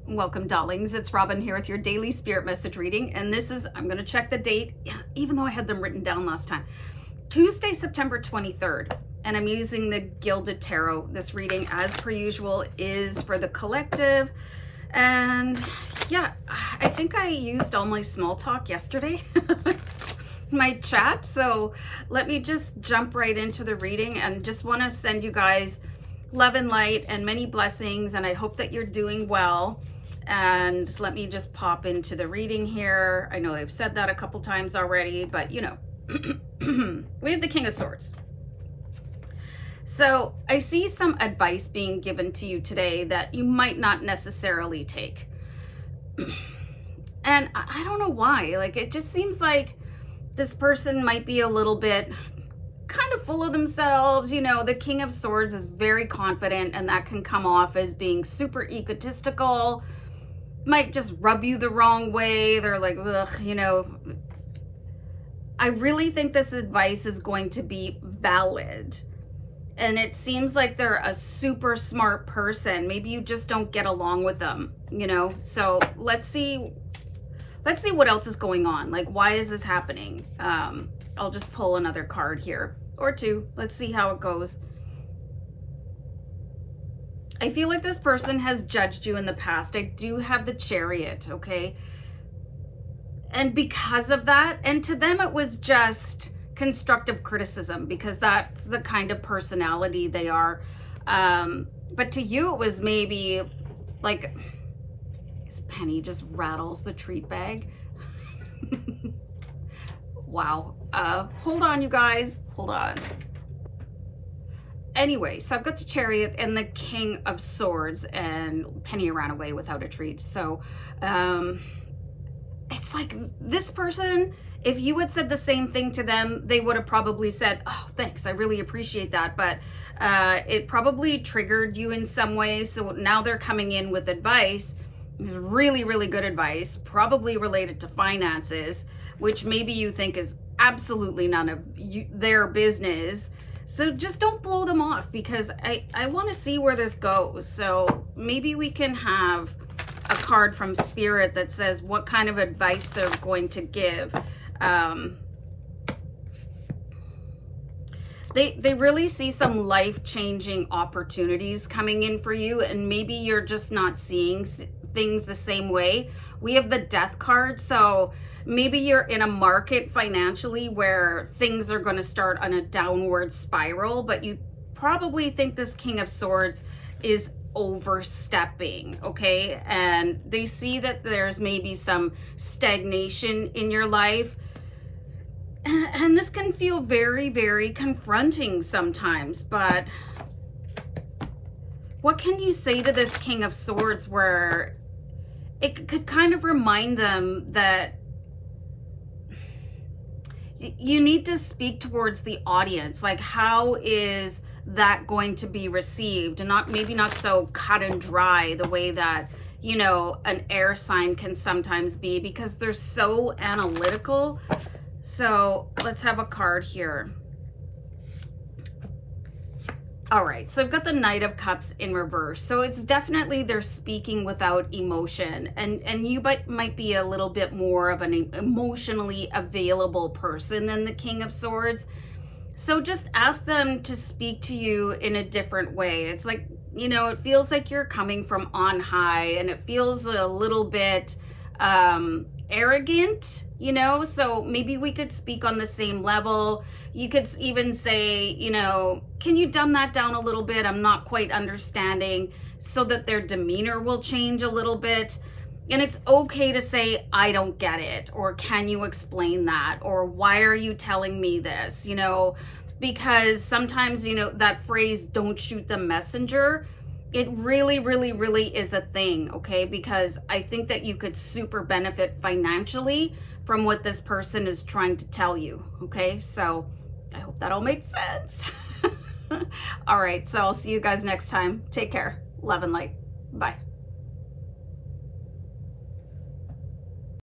Welcome, darlings. It's Robin here with your daily spirit message reading. And this is, I'm going to check the date, even though I had them written down last time. Tuesday, September 23rd. And I'm using the Gilded Tarot. This reading, as per usual, is for the collective. And yeah, I think I used all my small talk yesterday. My chat. So let me just jump right into the reading and just want to send you guys love and light and many blessings. And I hope that you're doing well. And let me just pop into the reading here. I know I've said that a couple times already, but you know, we have the King of Swords. So I see some advice being given to you today that you might not necessarily take. And I don't know why. Like, it just seems like this person might be a little bit kind of full of themselves. You know, the King of Swords is very confident, and that can come off as being super egotistical. Might just rub you the wrong way. They're like, ugh, you know. I really think this advice is going to be valid. And it seems like they're a super smart person. Maybe you just don't get along with them, you know? So let's see what else is going on. Like, why is this happening? I'll just pull another card here or two. Let's see how it goes. I feel like this person has judged you in the past. I do have the Chariot, okay? And because of that, and to them it was just constructive criticism because that's the kind of personality they are. But to you it was maybe like, this penny just rattles the treat bag. Wow. Hold on, you guys. Hold on. Anyway, so I've got the Chariot and the King of Swords, and Penny ran away without a treat. So it's like this person, if you had said the same thing to them, they would have probably said, oh, thanks, I really appreciate that. But it probably triggered you in some way. So now they're coming in with advice, really, really good advice, probably related to finances, which maybe you think is absolutely none of their business. So just don't blow them off, because I want to see where this goes. So maybe we can have a card from Spirit that says what kind of advice they're going to give. They really see some life-changing opportunities coming in for you, and maybe you're just not seeing things the same way. We have the Death card, so maybe you're in a market financially where things are going to start on a downward spiral, but you probably think this King of Swords is overstepping, okay? And they see that there's maybe some stagnation in your life, and this can feel very, very confronting sometimes. But what can you say to this King of Swords where it could kind of remind them that you need to speak towards the audience? Like, how is that going to be received? And maybe not so cut and dry the way that, you know, an air sign can sometimes be, because they're so analytical. So let's have a card here. All right, so I've got the Knight of Cups in reverse. So it's definitely they're speaking without emotion. And you might be a little bit more of an emotionally available person than the King of Swords. So just ask them to speak to you in a different way. It's like, you know, it feels like you're coming from on high, and it feels a little bit arrogant, you know? So maybe we could speak on the same level. You could even say, you know, can you dumb that down a little bit? I'm not quite understanding, so that their demeanor will change a little bit. And it's okay to say, I don't get it, or can you explain that, or why are you telling me this, you know? Because sometimes, you know, that phrase, don't shoot the messenger, it really, really, really is a thing, okay? Because I think that you could super benefit financially from what this person is trying to tell you, okay? So I hope that all made sense. All right, so I'll see you guys next time. Take care. Love and light. Bye.